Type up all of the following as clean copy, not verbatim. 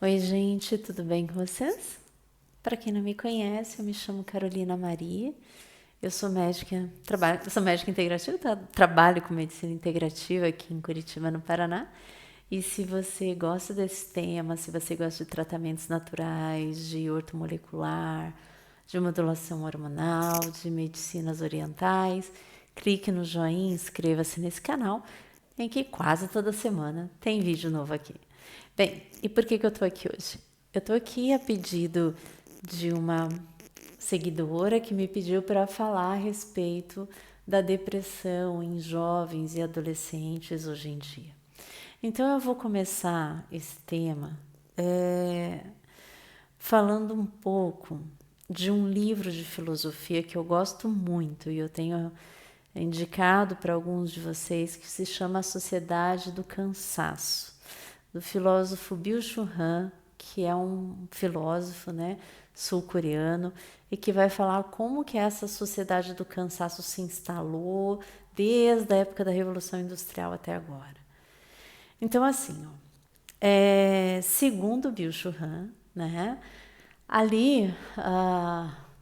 Oi, gente, tudo bem com vocês? Para quem não me conhece, eu me chamo Carolina Maria. Eu sou médica, sou médica integrativa, trabalho com medicina integrativa aqui em Curitiba, no Paraná. E se você gosta desse tema, se você gosta de tratamentos naturais, de ortomolecular, de modulação hormonal, de medicinas orientais, clique no joinha, inscreva-se nesse canal, em que quase toda semana tem vídeo novo aqui. Bem, e por que eu tô aqui hoje? Eu tô aqui a pedido de uma seguidora que me pediu para falar a respeito da depressão em jovens e adolescentes hoje em dia. Então eu vou começar esse tema falando um pouco de um livro de filosofia que eu gosto muito e eu tenho indicado para alguns de vocês, que se chama A Sociedade do Cansaço, do filósofo Byung-Chul Han, que é um filósofo, né, sul-coreano, e que vai falar como que essa sociedade do cansaço se instalou desde a época da Revolução Industrial até agora. Então, assim, ó, segundo Byung-Chul Han, né, ali,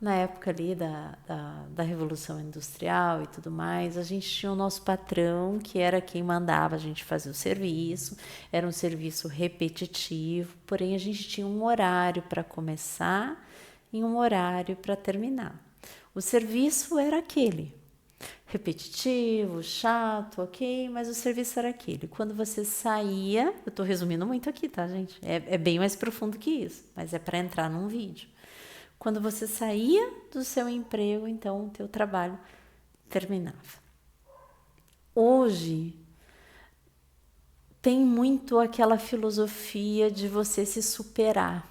na época ali da Revolução Industrial e tudo mais, a gente tinha o nosso patrão, que era quem mandava a gente fazer o serviço, era um serviço repetitivo, porém a gente tinha um horário para começar e um horário para terminar. O serviço era aquele, repetitivo, chato, ok, mas o serviço era aquele. Quando você saía, eu tô resumindo muito aqui, tá, gente? É bem mais profundo que isso, mas é para entrar num vídeo. Quando você saía do seu emprego, então o teu trabalho terminava. Hoje tem muito aquela filosofia de você se superar,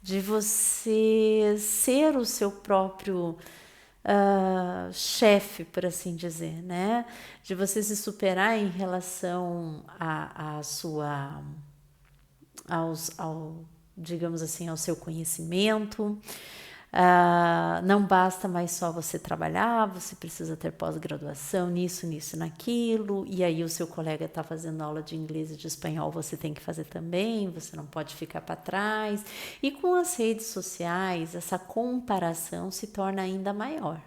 de você ser o seu próprio chefe, por assim dizer, né? De você se superar em relação à sua, digamos assim, ao seu conhecimento. Não basta mais só você trabalhar, você precisa ter pós-graduação nisso, nisso, naquilo, e aí o seu colega está fazendo aula de inglês e de espanhol, você tem que fazer também, você não pode ficar para trás. E com as redes sociais, essa comparação se torna ainda maior,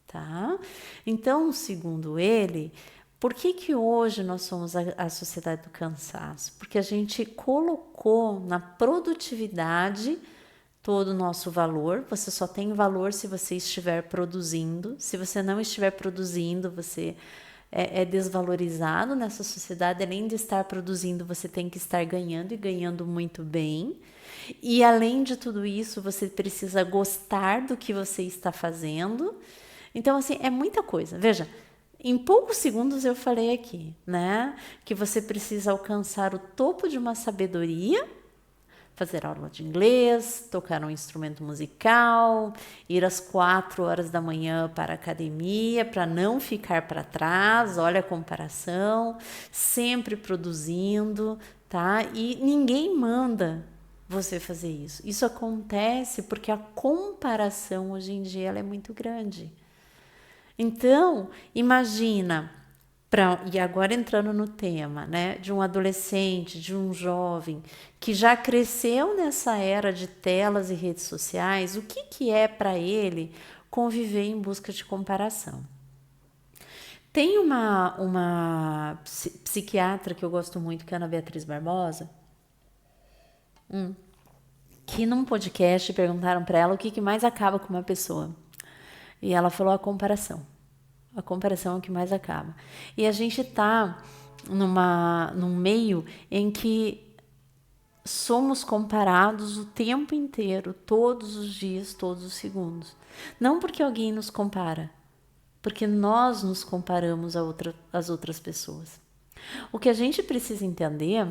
tá? Então, segundo ele, por que hoje nós somos a sociedade do cansaço? Porque a gente colocou na produtividade todo o nosso valor. Você só tem valor se você estiver produzindo. Se você não estiver produzindo, você é desvalorizado nessa sociedade. Além de estar produzindo, você tem que estar ganhando e ganhando muito bem. E além de tudo isso, você precisa gostar do que você está fazendo. Então, assim, é muita coisa. Veja, em poucos segundos eu falei aqui, né, que você precisa alcançar o topo de uma sabedoria, fazer aula de inglês, tocar um instrumento musical, ir às 4 horas da manhã para a academia, para não ficar para trás, olha a comparação, sempre produzindo, tá? E ninguém manda você fazer isso. Isso acontece porque a comparação hoje em dia ela é muito grande. Então, imagina, e agora entrando no tema, né, de um adolescente, de um jovem que já cresceu nessa era de telas e redes sociais, o que é para ele conviver em busca de comparação? Tem uma psiquiatra que eu gosto muito, que é a Ana Beatriz Barbosa, que num podcast perguntaram para ela o que mais acaba com uma pessoa. E ela falou a comparação. A comparação é o que mais acaba. E a gente tá num meio em que somos comparados o tempo inteiro, todos os dias, todos os segundos. Não porque alguém nos compara, porque nós nos comparamos às outras pessoas. O que a gente precisa entender,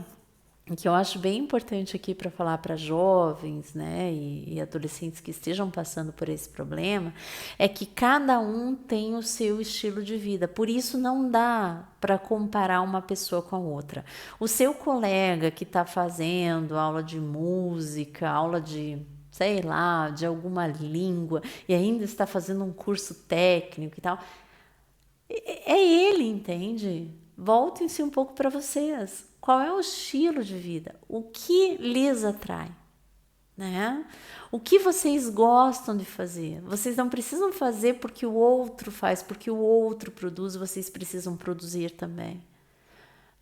que eu acho bem importante aqui para falar para jovens, né, e adolescentes que estejam passando por esse problema, é que cada um tem o seu estilo de vida. Por isso não dá para comparar uma pessoa com a outra. O seu colega que está fazendo aula de música, aula de sei lá, de alguma língua e ainda está fazendo um curso técnico e tal, é ele, entende? Voltem-se um pouco para vocês. Qual é o estilo de vida? O que lhes atrai? Né? O que vocês gostam de fazer? Vocês não precisam fazer porque o outro faz, porque o outro produz, vocês precisam produzir também.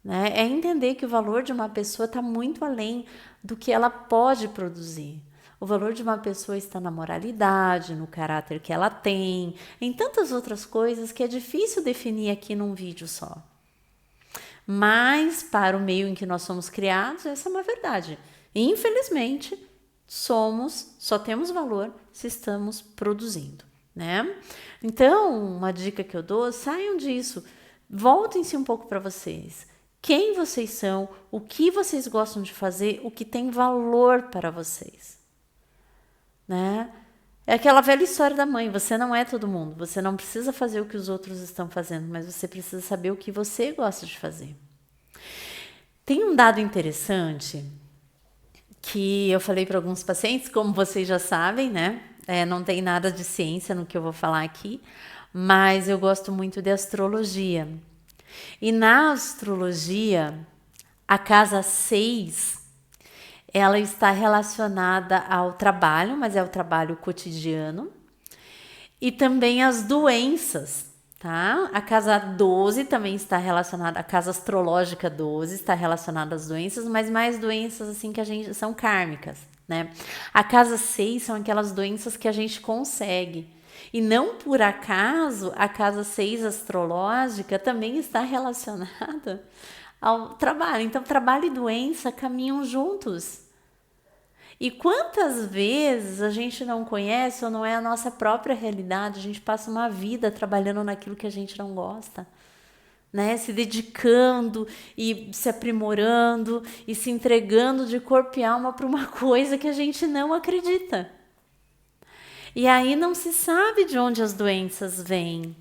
Né? É entender que o valor de uma pessoa está muito além do que ela pode produzir. O valor de uma pessoa está na moralidade, no caráter que ela tem, em tantas outras coisas que é difícil definir aqui num vídeo só. Mas para o meio em que nós somos criados, essa é uma verdade. Infelizmente, só temos valor se estamos produzindo, né? Então, uma dica que eu dou, saiam disso, voltem-se um pouco para vocês. Quem vocês são, o que vocês gostam de fazer, o que tem valor para vocês, né? É aquela velha história da mãe, você não é todo mundo, você não precisa fazer o que os outros estão fazendo, mas você precisa saber o que você gosta de fazer. Tem um dado interessante que eu falei para alguns pacientes, como vocês já sabem, né? Não tem nada de ciência no que eu vou falar aqui, mas eu gosto muito de astrologia. E na astrologia, a casa 6, ela está relacionada ao trabalho, mas é o trabalho cotidiano, e também as doenças, tá? A casa 12 também está relacionada, a casa astrológica 12 está relacionada às doenças, mas mais doenças assim que a gente são kármicas, né? A casa 6 são aquelas doenças que a gente consegue. E não por acaso a casa 6 astrológica também está relacionada ao trabalho. Então, trabalho e doença caminham juntos. E quantas vezes a gente não conhece ou não é a nossa própria realidade, a gente passa uma vida trabalhando naquilo que a gente não gosta, né? Se dedicando e se aprimorando e se entregando de corpo e alma para uma coisa que a gente não acredita. E aí não se sabe de onde as doenças vêm.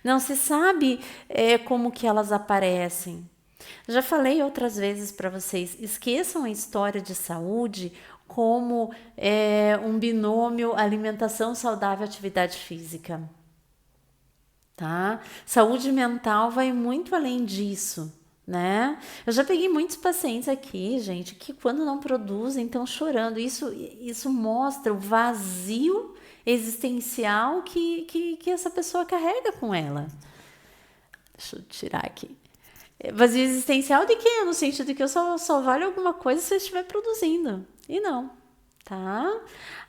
Não se sabe como que elas aparecem. Já falei outras vezes para vocês, esqueçam a história de saúde como um binômio alimentação saudável, atividade física. Tá? Saúde mental vai muito além disso, né? Eu já peguei muitos pacientes aqui, gente, que quando não produzem estão chorando. Isso mostra o vazio existencial que essa pessoa carrega com ela. Deixa eu tirar aqui. Vazio existencial de quê? No sentido de que eu só valho alguma coisa se eu estiver produzindo. E não, tá?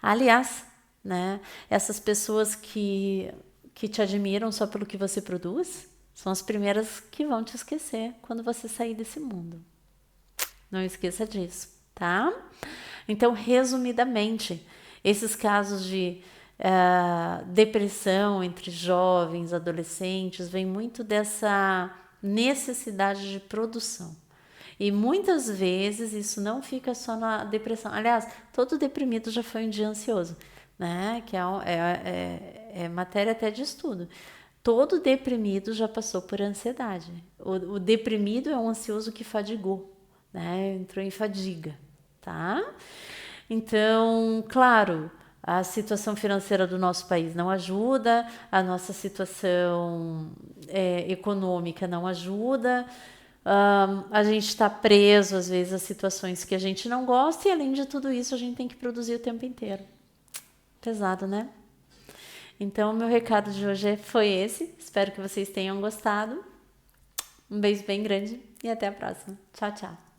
Aliás, né? Essas pessoas que te admiram só pelo que você produz, são as primeiras que vão te esquecer quando você sair desse mundo. Não esqueça disso, tá? Então, resumidamente, esses casos de depressão entre jovens, adolescentes, vem muito dessa necessidade de produção. E muitas vezes isso não fica só na depressão. Aliás, todo deprimido já foi um dia ansioso, né? Que é matéria até de estudo. Todo deprimido já passou por ansiedade. O deprimido é um ansioso que fadigou, né? Entrou em fadiga, tá? Então, claro, a situação financeira do nosso país não ajuda, a nossa situação econômica não ajuda, a gente está preso, às vezes, a situações que a gente não gosta e, além de tudo isso, a gente tem que produzir o tempo inteiro. Pesado, né? Então, o meu recado de hoje foi esse. Espero que vocês tenham gostado. Um beijo bem grande e até a próxima. Tchau, tchau.